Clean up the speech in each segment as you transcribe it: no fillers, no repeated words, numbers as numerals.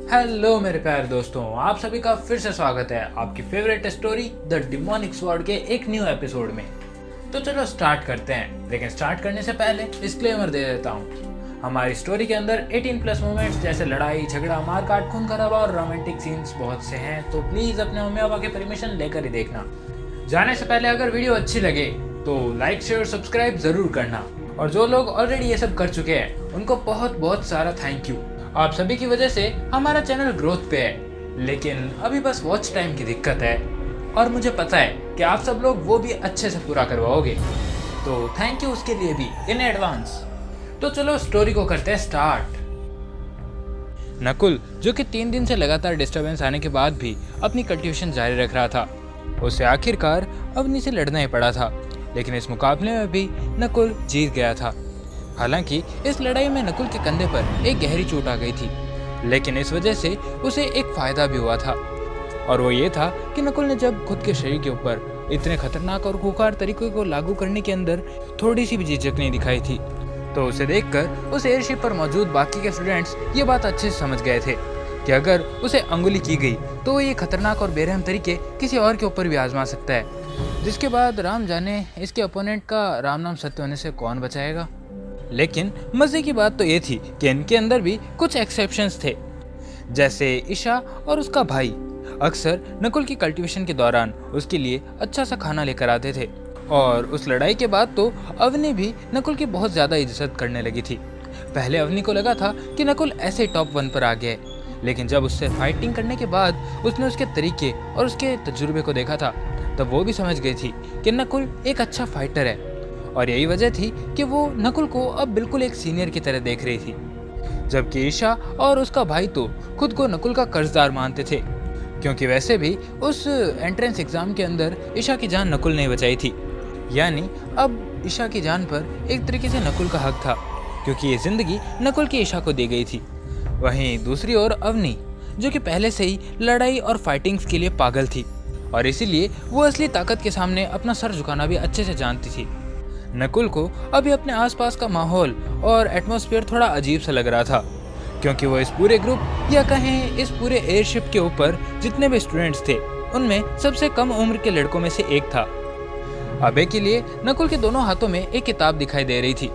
Hello मेरे प्यारे दोस्तों, आप सभी का फिर से स्वागत है आपकी favourite story the demonic sword के एक न्यू एपिसोड में। तो चलो स्टार्ट करते हैं, लेकिन स्टार्ट करने से पहले डिस्क्लेमर दे देता हूँ। हमारी स्टोरी के अंदर 18+ मोमेंट्स जैसे लड़ाई झगड़ा मारकाट खून खराबा और रोमांटिक सीन्स बहुत से हैं, तो प्लीज अपने मम्मी पापा की परमिशन लेकर ही देखना। जाने से पहले अगर वीडियो अच्छी लगे तो लाइक शेयर सब्सक्राइब जरूर करना, और जो लोग ऑलरेडी ये सब कर चुके हैं उनको बहुत बहुत सारा थैंक यू। आप सभी की वजह से हमारा चैनल ग्रोथ पे है, लेकिन अभी बस वॉच टाइम की दिक्कत है और मुझे पता है कि आप सब लोग वो भी अच्छे से पूरा करवाओगे, तो थैंक यू उसके लिए भी इन एडवांस। तो चलो स्टोरी को करते हैं स्टार्ट। नकुल, जो कि 3 दिन से लगातार डिस्टरबेंस आने के बाद भी अपनी कल्टीवेशन जारी रख रहा था, उसे आखिरकार अवनी से लड़ना ही पड़ा था। लेकिन इस मुकाबले में भी नकुल जीत गया था। हालांकि इस लड़ाई में नकुल के कंधे पर एक गहरी चोट आ गई थी, लेकिन इस वजह से उसे एक फायदा भी हुआ था, और वो ये था कि नकुल ने जब खुद के शरीर के ऊपर इतने खतरनाक और खूंखार तरीकों को लागू करने के अंदर थोड़ी सी भी झिझक नहीं दिखाई थी, तो उसे देखकर उस एयरशिप पर मौजूद बाकी के स्टूडेंट्स ये बात अच्छे से समझ गए थे कि अगर उसे अंगुली की गई तो वो ये खतरनाक और बेरहम तरीके किसी और के ऊपर भी आजमा सकता है, जिसके बाद राम जाने इसके अपोनेंट का राम नाम सत्य होने से कौन बचाएगा। लेकिन मजे की बात तो ये थी कि इनके अंदर भी कुछ एक्सेप्शंस थे, जैसे ईशा और उसका भाई अक्सर नकुल की कल्टीवेशन के दौरान उसके लिए अच्छा सा खाना लेकर आते थे, और उस लड़ाई के बाद तो अवनी भी नकुल की बहुत ज़्यादा इज्जत करने लगी थी। पहले अवनी को लगा था कि नकुल ऐसे ही टॉप 1 पर आ गया है, लेकिन जब उससे फाइटिंग करने के बाद उसने उसके तरीके और उसके तजुर्बे को देखा था, तब वो भी समझ गई थी कि नकुल एक अच्छा फाइटर है, और यही वजह थी कि वो नकुल को अब बिल्कुल एक सीनियर की तरह देख रही थी। जबकि ईशा और उसका भाई तो खुद को नकुल का कर्जदार मानते थे, क्योंकि वैसे भी उस एंट्रेंस एग्जाम के अंदर ईशा की जान नकुल ने बचाई थी, यानी अब ईशा की जान पर एक तरीके से नकुल का हक था, क्योंकि ये जिंदगी नकुल की ईशा को दी गई थी। वहीं दूसरी ओर अवनी, जो कि पहले से ही लड़ाई और फाइटिंग्स के लिए पागल थी, और इसीलिए वो असली ताकत के सामने अपना सर झुकाना भी अच्छे से जानती थी। नकुल को अभी अपने आसपास का माहौल और एटमॉस्फेयर थोड़ा अजीब सा लग रहा था, क्योंकि वो इस पूरे ग्रुप या कहें इस पूरे एयरशिप के ऊपर जितने भी स्टूडेंट्स थे उनमें सबसे कम उम्र के लड़कों में से एक था। अबे के लिए नकुल के दोनों हाथों में एक किताब दिखाई दे रही थी,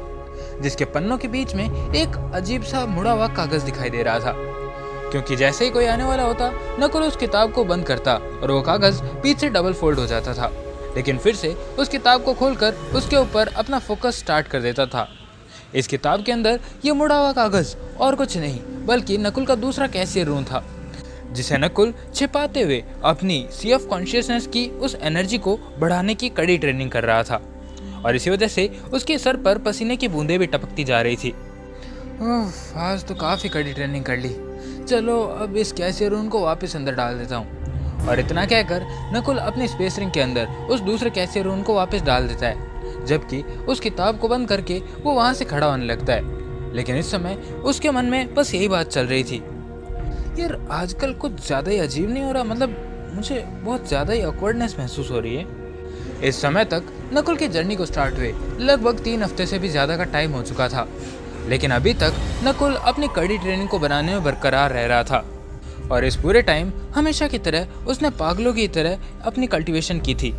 जिसके पन्नों के बीच में एक अजीब सा मुड़ा हुआ कागज दिखाई दे रहा था, क्योंकि जैसे ही कोई आने वाला होता नकुल उस किताब को बंद करता और वो कागज पीछे डबल फोल्ड हो जाता था, लेकिन फिर से उस किताब को खोलकर उसके ऊपर अपना फोकस स्टार्ट कर देता था। इस किताब के अंदर ये मुड़ा हुआ कागज और कुछ नहीं बल्कि नकुल का दूसरा कैशियर रूम था, जिसे नकुल छिपाते हुए अपनी सीएफ कॉन्शियसनेस की उस एनर्जी को बढ़ाने की कड़ी ट्रेनिंग कर रहा था, और इसी वजह से उसके सर पर पसीने की बूंदें भी टपकती जा रही थी। आज तो काफ़ी कड़ी ट्रेनिंग कर ली, चलो अब इस कैशियर रूम को वापस अंदर डाल देता हूँ। और इतना कहकर नकुल अपनी स्पेस रिंग के अंदर उस दूसरे कैशियर रूम को वापस डाल देता है, जबकि उस किताब को बंद करके वो वहाँ से खड़ा होने लगता है। लेकिन इस समय उसके मन में बस यही बात चल रही थी, यार आजकल कुछ ज़्यादा ही अजीब नहीं हो रहा, मतलब मुझे बहुत ज़्यादा ही ऑकवर्डनेस महसूस हो रही है। इस समय तक नकुल की जर्नी को स्टार्ट हुए लगभग 3 हफ्ते से भी ज़्यादा का टाइम हो चुका था, लेकिन अभी तक नकुल अपनी कड़ी ट्रेनिंग को बनाने में बरकरार रह रहा था, और इस पूरे टाइम हमेशा की तरह उसने पागलों की तरह अपनी कल्टीवेशन की थी।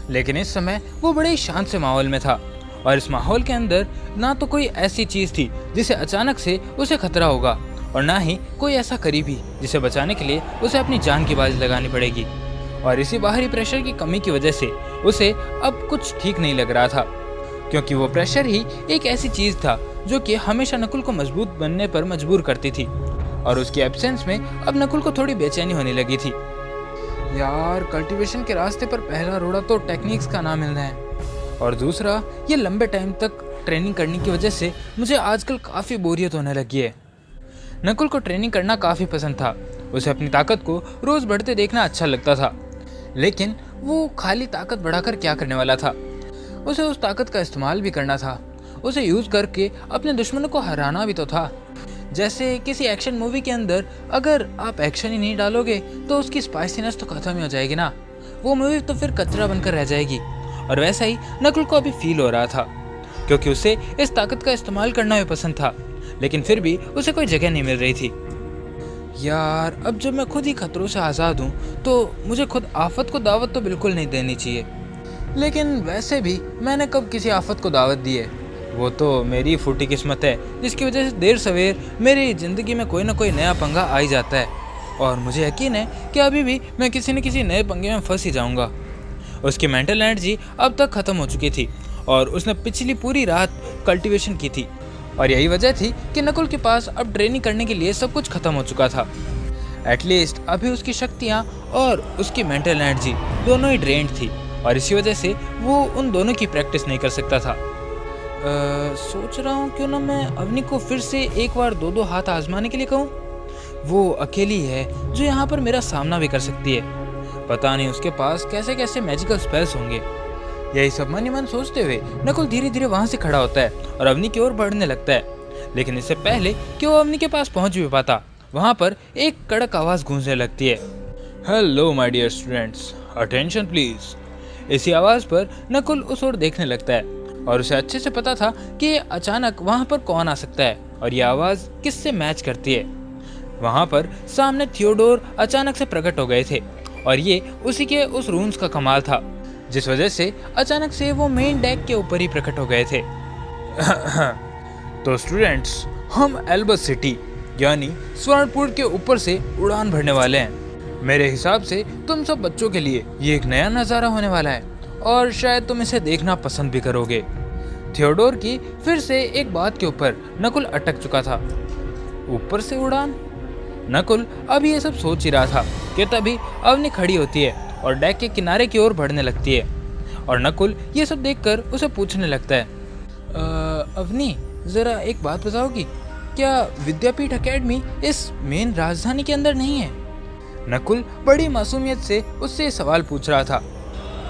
लेकिन इस समय वो बड़े ही शांत से माहौल में था, और इस माहौल के अंदर ना तो कोई ऐसी चीज़ थी जिसे अचानक से उसे खतरा होगा, और ना ही कोई ऐसा करीबी जिसे बचाने के लिए उसे अपनी जान की बाजी लगानी पड़ेगी। और इसी बाहरी प्रेशर की कमी की वजह से उसे अब कुछ ठीक नहीं लग रहा था, क्योंकि वो प्रेशर ही एक ऐसी चीज़ था जो कि हमेशा नकुल को मजबूत बनने पर मजबूर करती थी, और उसकी एब्सेंस में अब नकुल को थोड़ी बेचैनी होने लगी थी। यार कल्टीवेशन के रास्ते पर पहला रोड़ा तो टेक्निक्स का ना मिलना है, और दूसरा ये लंबे टाइम तक ट्रेनिंग करने की वजह से मुझे आजकल काफ़ी बोरियत होने लगी है। नकुल को ट्रेनिंग करना काफ़ी पसंद था, उसे अपनी ताकत को रोज़ बढ़ते देखना अच्छा लगता था, लेकिन वो खाली ताकत बढ़ाकर क्या करने वाला था, उसे उस ताकत का इस्तेमाल भी करना था, उसे यूज़ करके अपने दुश्मनों को हराना भी तो था। जैसे किसी एक्शन मूवी के अंदर अगर आप एक्शन ही नहीं डालोगे तो उसकी स्पाइसीनेस तो खत्म ही हो जाएगी ना, वो मूवी तो फिर कचरा बनकर रह जाएगी। और वैसा ही नकुल को अभी फील हो रहा था, क्योंकि उसे इस ताकत का इस्तेमाल करना भी पसंद था, लेकिन फिर भी उसे कोई जगह नहीं मिल रही थी। यार अब जब मैं खुद ही खतरों से आज़ाद हूँ तो मुझे खुद आफत को दावत तो बिल्कुल नहीं देनी चाहिए। लेकिन वैसे भी मैंने कब किसी आफत को दावत दी है? वो तो मेरी फूटी किस्मत है जिसकी वजह से देर सवेर मेरी ज़िंदगी में कोई ना कोई नया पंगा आ ही जाता है। और मुझे यकीन है कि अभी भी मैं किसी न किसी नए पंगे में फंस ही जाऊँगा। उसकी मेंटल एनर्जी अब तक ख़त्म हो चुकी थी और उसने पिछली पूरी रात कल्टीवेशन की थी और यही वजह थी कि नकुल के पास अब ट्रेनिंग करने के लिए सब कुछ खत्म हो चुका था। एटलीस्ट अभी उसकी शक्तियाँ और उसकी मेंटल एनर्जी दोनों ही ड्रेन्ड थी और इसी वजह से वो उन दोनों की प्रैक्टिस नहीं कर सकता था। सोच रहा हूँ क्यों ना मैं अवनी को फिर से एक बार दो हाथ आजमाने के लिए कहूँ। वो अकेली है जो यहाँ पर मेरा सामना भी कर सकती है। पता नहीं उसके पास कैसे कैसे मैजिकल स्पेल्स होंगे। यही सब मन ही मन सोचते हुए नकुल धीरे धीरे वहाँ से खड़ा होता है और अवनी की ओर बढ़ने लगता है। लेकिन इससे पहले कि वो अवनी के पास पहुँच भी पाता, वहाँ पर एक कड़क आवाज़ गूंजने लगती है। Hello my dear students, attention please. इसी आवाज़ पर नकुल उस ओर देखने लगता है और उसे अच्छे से पता था कि अचानक वहाँ पर कौन आ सकता है और ये आवाज़ किससे मैच करती है। वहाँ पर सामने थियोडोर अचानक से प्रकट हो गए थे और ये उसी के उस रूम्स का कमाल था जिस वजह से अचानक से वो मेन डेक के ऊपर ही प्रकट हो गए थे। तो स्टूडेंट्स, हम एल्बस सिटी यानी स्वर्णपुर के ऊपर से उड़ान भरने वाले हैं। मेरे हिसाब से तुम सब बच्चों के लिए ये एक नया नज़ारा होने वाला है और शायद तुम इसे देखना पसंद भी करोगे। थियोडोर की फिर से एक बात के ऊपर नकुल अटक चुका था। ऊपर से उड़ान? नकुल अभी ये सब सोच ही रहा था कि तभी अवनी खड़ी होती है और डेक के किनारे की ओर बढ़ने लगती है और नकुल ये सब देखकर उसे पूछने लगता है, अवनी ज़रा एक बात बताओगी, क्या विद्यापीठ एकेडमी इस मेन राजधानी के अंदर नहीं है? नकुल बड़ी मासूमियत से उससे सवाल पूछ रहा था,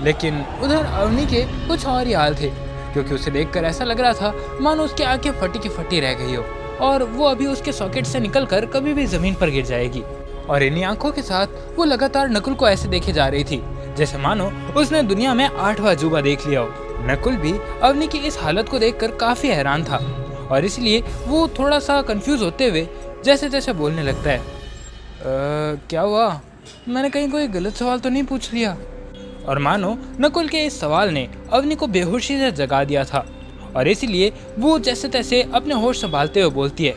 लेकिन उधर अवनी के कुछ और ही हाल थे क्योंकि उसे देखकर ऐसा लग रहा था मानो उसकी आंखें फटी की फटी रह गई हो और वो अभी उसके सॉकेट से निकलकर कभी भी जमीन पर गिर जाएगी। और इन्हीं आंखों के साथ वो लगातार नकुल को ऐसे देखे जा रही थी जैसे मानो उसने दुनिया में 8वां अजूबा देख लिया हो। नकुल भी अवनी की इस हालत को देखकर काफी हैरान था और इसलिए वो थोड़ा सा कंफ्यूज होते हुए जैसे तैसे बोलने लगता है, क्या हुआ? मैंने कहीं कोई गलत सवाल तो नहीं पूछ लिया? और मानो नकुल के इस सवाल ने अवनी को बेहोशी से जगा दिया था और इसीलिए वो जैसे तैसे अपने होश संभालते हुए बोलती है,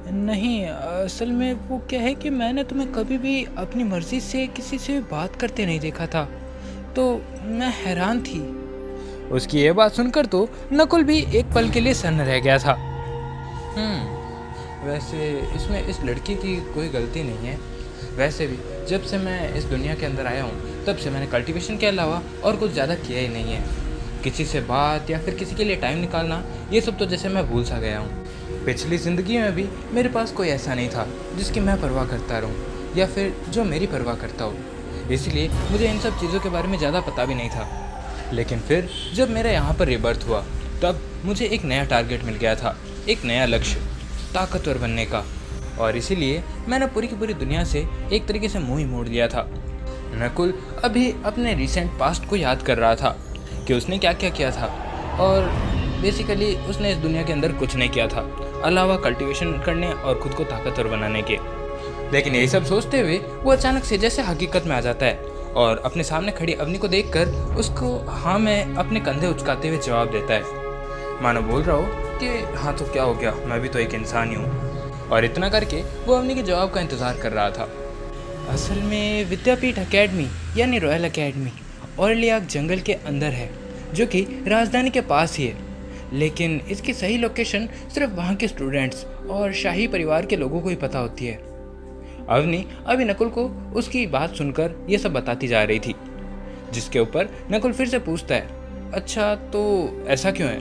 नहीं असल में वो क्या है कि मैंने तुम्हें कभी भी अपनी मर्जी से किसी से बात करते नहीं देखा था, तो मैं हैरान थी। उसकी ये बात सुनकर तो नकुल भी एक पल के लिए सन्न रह गया था। वैसे इसमें इस लड़की की कोई गलती नहीं है। वैसे भी जब से मैं इस दुनिया के अंदर आया हूँ तब से मैंने कल्टीवेशन के अलावा और कुछ ज़्यादा किया ही नहीं है। किसी से बात या फिर किसी के लिए टाइम निकालना, ये सब तो जैसे मैं भूल सा गया हूँ। पिछली ज़िंदगी में भी मेरे पास कोई ऐसा नहीं था जिसकी मैं परवाह करता रहूँ या फिर जो मेरी परवाह करता हो, इसलिए मुझे इन सब चीज़ों के बारे में ज़्यादा पता भी नहीं था। लेकिन फिर जब मेरा यहाँ पर रिबर्थ हुआ तब मुझे एक नया टारगेट मिल गया था, एक नया लक्ष्य, ताकतवर बनने का, और इसीलिए मैंने पूरी की पूरी दुनिया से एक तरीके से मुँह ही मोड़ लिया था। नकुल अभी अपने रिसेंट पास्ट को याद कर रहा था कि उसने क्या क्या किया था और बेसिकली उसने इस दुनिया के अंदर कुछ नहीं किया था अलावा कल्टीवेशन करने और खुद को ताकतवर बनाने के। लेकिन यही सब सोचते हुए वो अचानक से जैसे हकीकत में आ जाता है और अपने सामने खड़ी अवनी को देखकर उसको हाँ में अपने कंधे उचकाते हुए जवाब देता है, मानो बोल रहा हो कि हाँ तो क्या हो गया, मैं भी तो एक इंसान ही हूँ। और इतना करके वो अवनी के जवाब का इंतज़ार कर रहा था। असल में विद्यापीठ एकेडमी यानी रॉयल एकेडमी ऑर्लियाक जंगल के अंदर है जो कि राजधानी के पास ही है, लेकिन इसकी सही लोकेशन सिर्फ वहाँ के स्टूडेंट्स और शाही परिवार के लोगों को ही पता होती है। अवनी अभी नकुल को उसकी बात सुनकर ये सब बताती जा रही थी, जिसके ऊपर नकुल फिर से पूछता है, अच्छा तो ऐसा क्यों है?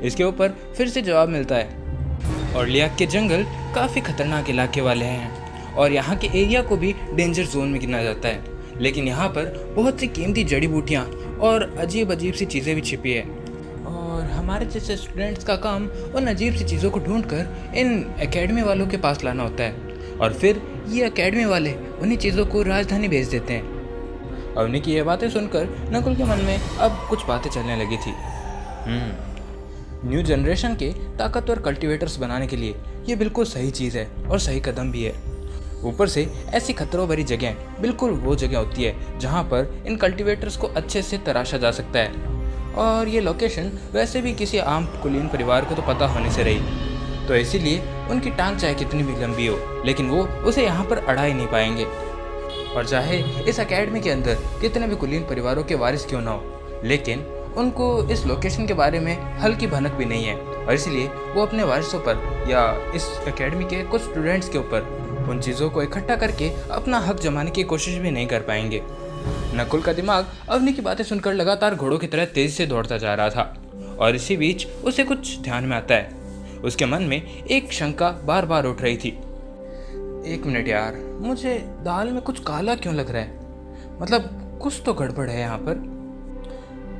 इसके ऊपर फिर से जवाब मिलता है, ऑर्लियाक के जंगल काफ़ी खतरनाक इलाके वाले हैं और यहाँ के एरिया को भी डेंजर जोन में गिना जाता है, लेकिन यहाँ पर बहुत सी कीमती जड़ी बूटियाँ और अजीब अजीब सी चीज़ें भी छिपी है और हमारे जैसे स्टूडेंट्स का काम उन अजीब सी चीज़ों को ढूंढकर इन एकेडमी वालों के पास लाना होता है और फिर ये एकेडमी वाले उन्हीं चीज़ों को राजधानी भेज देते हैं। अवनी की ये बातें सुनकर नकुल के मन में अब कुछ बातें चलने लगी थी। न्यू जनरेशन के ताकतवर कल्टीवेटर्स बनाने के लिए ये बिल्कुल सही चीज़ है और सही कदम भी है। ऊपर से ऐसी खतरों भरी जगह बिल्कुल वो जगह होती है जहाँ पर इन कल्टीवेटर्स को अच्छे से तराशा जा सकता है। और ये लोकेशन वैसे भी किसी आम कुलीन परिवार को तो पता होने से रही, तो इसीलिए उनकी टांग चाहे कितनी भी लंबी हो, लेकिन वो उसे यहाँ पर अड़ा ही नहीं पाएंगे। और चाहे इस एकेडमी के अंदर कितने भी कुलीन परिवारों के वारिस क्यों ना हो, लेकिन उनको इस लोकेशन के बारे में हल्की भनक भी नहीं है, और इसलिए वो अपने वारिसों पर या इस एकेडमी के कुछ स्टूडेंट्स के ऊपर उन चीज़ों को इकट्ठा करके अपना हक जमाने की कोशिश भी नहीं कर पाएंगे। नकुल का दिमाग अवनी की बातें सुनकर लगातार घोड़ों की तरह तेजी से दौड़ता जा रहा था, और इसी बीच उसे कुछ ध्यान में आता है। उसके मन में एक शंका बार बार उठ रही थी। एक मिनट यार, मुझे दाल में कुछ काला क्यों लग रहा है? मतलब कुछ तो गड़बड़ है यहाँ पर।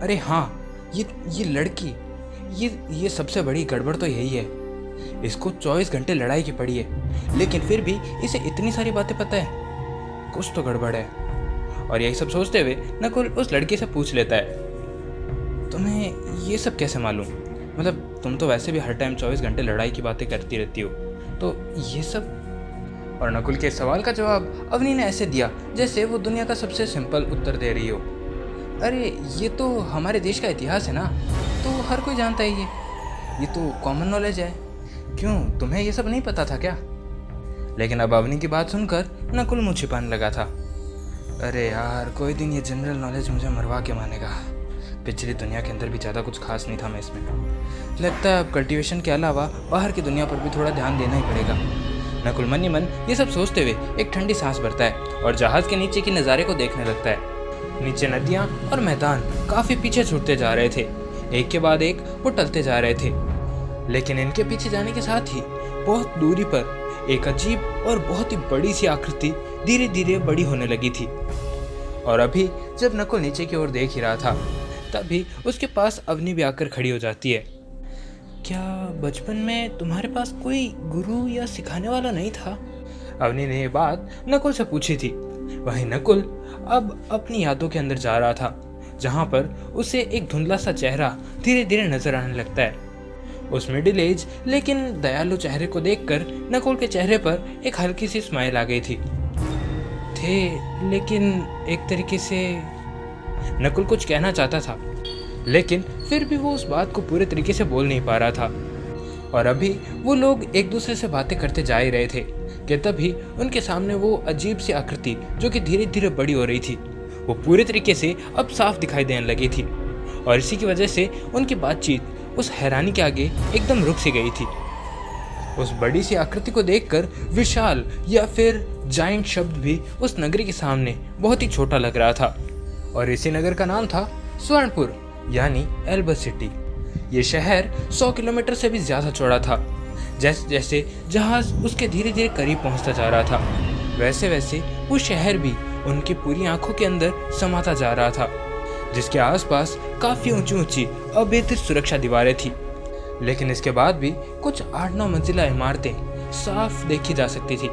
अरे हाँ, ये लड़की, ये सबसे बड़ी गड़बड़ तो यही है। इसको 24 घंटे लड़ाई की पड़ी है, लेकिन फिर भी इसे इतनी सारी बातें पता है। कुछ तो गड़बड़ है। और यही सब सोचते हुए नकुल उस लड़की से पूछ लेता है, तुम्हें ये सब कैसे मालूम? मतलब तुम तो वैसे भी हर टाइम 24 घंटे लड़ाई की बातें करती रहती हो, तो ये सब? और नकुल के सवाल का जवाब अवनी ने ऐसे दिया जैसे वो दुनिया का सबसे सिंपल उत्तर दे रही हो। अरे ये तो हमारे देश का इतिहास है ना, तो हर कोई जानता है ये तो कॉमन नॉलेज है। क्यों, तुम्हें ये सब नहीं पता था क्या? लेकिन अब अवनी की बात सुनकर नकुल मुँह छिपाने लगा था। अरे यार, कोई दिन ये जनरल नॉलेज मुझे मरवा के मानेगा। पिछली दुनिया के अंदर भी ज़्यादा कुछ खास नहीं था मैं इसमें। लगता है अब कल्टीवेशन के अलावा बाहर की दुनिया पर भी थोड़ा ध्यान देना ही पड़ेगा। नकुल मन ही मन ये सब सोचते हुए एक ठंडी सांस भरता है और जहाज़ के नीचे के नज़ारे को देखने लगता है। नीचे नदियाँ और मैदान काफ़ी पीछे छूटते जा रहे थे, एक के बाद एक वो टलते जा रहे थे। लेकिन इनके पीछे जाने के साथ ही बहुत दूरी पर एक अजीब और बहुत ही बड़ी सी आकृति धीरे धीरे बड़ी होने लगी थी। और अभी जब नकुल नीचे की ओर देख ही रहा था, तभी उसके पास अवनी भी आकर खड़ी हो जाती है। क्या बचपन में तुम्हारे पास कोई गुरु या सिखाने वाला नहीं था? अवनी ने ये बात नकुल से पूछी थी। वहीं नकुल अब अपनी यादों के अंदर जा रहा था, जहां पर उसे एक धुंधला सा चेहरा धीरे धीरे नजर आने लगता है। उस मिडिल एज लेकिन दयालु चेहरे को देखकर नकुल के चेहरे पर एक हल्की सी स्माइल आ गई थी। लेकिन एक तरीके से नकुल कुछ कहना चाहता था, लेकिन फिर भी वो उस बात को पूरे तरीके से बोल नहीं पा रहा था। और अभी वो लोग एक दूसरे से बातें करते जा ही रहे थे कि तभी उनके सामने वो अजीब सी आकृति जो कि धीरे धीरे बड़ी हो रही थी, वो पूरे तरीके से अब साफ दिखाई देने लगी थी। और इसी की वजह से उनकी बातचीत उस हैरानी के आगे एकदम रुक सी गई थी। उस बड़ी सी आकृति को देखकर विशाल या फिर जाइंट शब्द भी उस नगरी के सामने बहुत ही छोटा लग रहा था। और इसी नगर का नाम था स्वर्णपुर, यानी एल्बस सिटी। ये शहर 100 किलोमीटर से भी ज़्यादा चौड़ा था। जैसे जैसे जहाज उसके धीरे धीरे करीब पहुंचता जा रहा था, वैसे वैसे वो शहर भी उनकी पूरी आंखों के अंदर समाता जा रहा था, जिसके आसपास काफ़ी ऊंची ऊंची अभेद्य सुरक्षा दीवारें थी। लेकिन इसके बाद भी कुछ 8-9 मंजिला इमारतें साफ देखी जा सकती थी,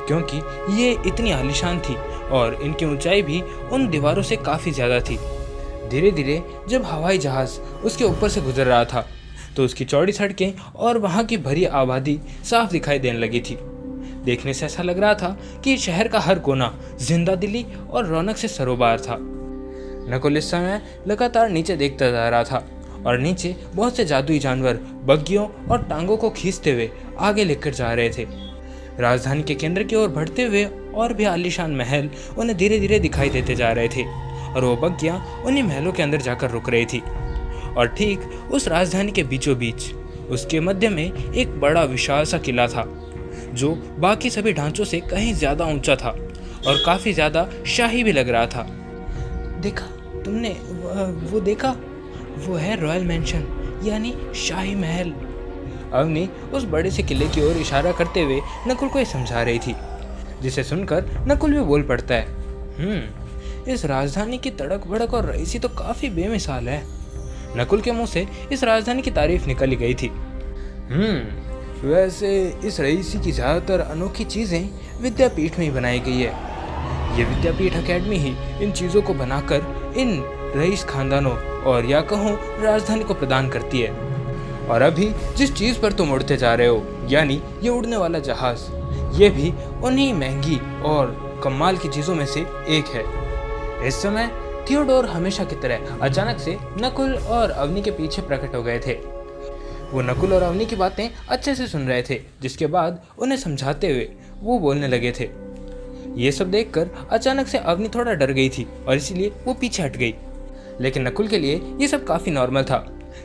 क्योंकि ये इतनी आलीशान थी और इनकी ऊंचाई भी उन दीवारों से काफ़ी ज़्यादा थी। धीरे धीरे जब हवाई जहाज़ उसके ऊपर से गुजर रहा था, तो उसकी चौड़ी सड़कें और वहाँ की भरी आबादी साफ दिखाई देने लगी थी। देखने से ऐसा लग रहा था कि शहर का हर कोना जिंदा दिली और रौनक से सरोबार था। नकुल इस समय लगातार नीचे देखता जा रहा था, और नीचे बहुत से जादुई जानवर बग्गियों और टांगों को खींचते हुए आगे लेकर जा रहे थे। राजधानी के केंद्र की ओर बढ़ते हुए और भी आलीशान महल उन्हें धीरे धीरे दिखाई देते जा रहे थे, और वो बग्गियां उन्हीं महलों के अंदर जाकर रुक रही थी। और ठीक उस राजधानी के बीचों बीच उसके मध्य में एक बड़ा विशाल सा किला था, जो बाकी सभी ढांचों से कहीं ज़्यादा ऊंचा था और काफ़ी ज़्यादा शाही भी लग रहा था। देखा तुमने वो देखा? वो है रॉयल मैंशन, यानी शाही महल। अवनी उस बड़े से किले की ओर इशारा करते हुए नकुल को ये समझा रही थी, जिसे सुनकर नकुल भी बोल पड़ता है, इस राजधानी की तड़क भड़क और रईसी तो काफ़ी बेमिसाल है। नकुल के मुंह से इस राजधानी की तारीफ निकल ही गई थी। वैसे इस रईसी की ज़्यादातर अनोखी चीज़ें विद्यापीठ में ही बनाई गई है। ये विद्यापीठ अकेडमी ही इन चीज़ों को बनाकर इन रईस खानदानों और या कहूँ राजधानी को प्रदान करती है। और अभी जिस चीज़ पर तुम उड़ते जा रहे हो, यानी ये उड़ने वाला जहाज़, ये भी उन्हीं महंगी और कमाल की चीज़ों में से एक है। इस समय थियोडोर हमेशा की तरह अचानक से नकुल और अवनी के पीछे प्रकट हो गए थे। वो नकुल और अवनी की बातें अच्छे से सुन रहे थे, जिसके बाद उन्हें समझाते हुए वो बोलने लगे थे। ये सब देखकर अचानक से अवनी थोड़ा डर गई थी और इसीलिए वो पीछे हट गई। लेकिन नकुल के लिए ये सब काफ़ी नॉर्मल था,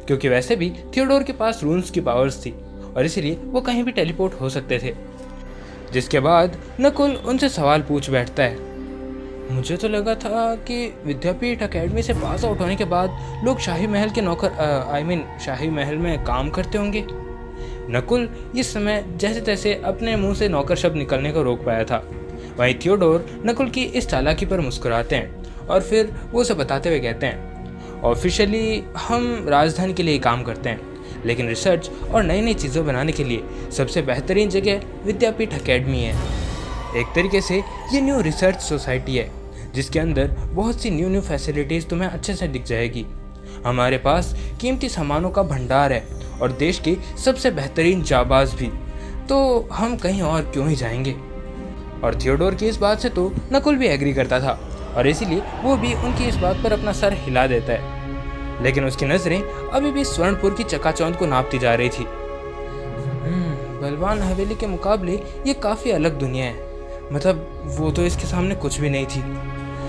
क्योंकि वैसे भी थियोडोर के पास रून्स की पावर्स थी और इसीलिए वो कहीं भी टेलीपोर्ट हो सकते थे। जिसके बाद नकुल उनसे सवाल पूछ बैठता है। मुझे तो लगा था कि विद्यापीठ एकेडमी से पास आउट होने के बाद लोग शाही महल के नौकर शाही महल में काम करते होंगे। नकुल इस समय जैसे तैसे अपने मुंह से नौकर शब्द निकलने को रोक पाया था। वहीं थियोडोर नकुल की इस चालाकी पर मुस्कुराते हैं और फिर वो उसे बताते हुए कहते हैं, ऑफिशियली हम राजधानी के लिए काम करते हैं, लेकिन रिसर्च और नई नई चीज़ें बनाने के लिए सबसे बेहतरीन जगह विद्यापीठ एकेडमी है। एक तरीके से ये न्यू रिसर्च सोसाइटी है, जिसके अंदर बहुत सी न्यू फैसिलिटीज़ तुम्हें अच्छे से दिख जाएगी। हमारे पास कीमती सामानों का भंडार है और देश के सबसे बेहतरीन जाबाज भी, तो हम कहीं और क्यों ही जाएंगे। और थियोडोर की इस बात से तो नकुल भी एग्री करता था और इसीलिए वो भी उनकी इस बात पर अपना सर हिला देता है। लेकिन उसकी नज़रें अभी भी स्वर्णपुर की चकाचौंध को नापती जा रही थी। बलवान हवेली के मुकाबले ये काफ़ी अलग दुनिया है, मतलब वो तो इसके सामने कुछ भी नहीं थी।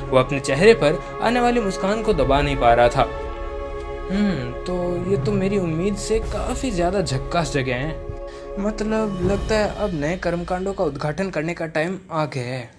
वो अपने चेहरे पर आने वाली मुस्कान को दबा नहीं पा रहा था। तो ये तो मेरी उम्मीद से काफ़ी ज़्यादा झक्कास जगह है। मतलब लगता है अब नए कर्मकांडों का उद्घाटन करने का टाइम आ गया है।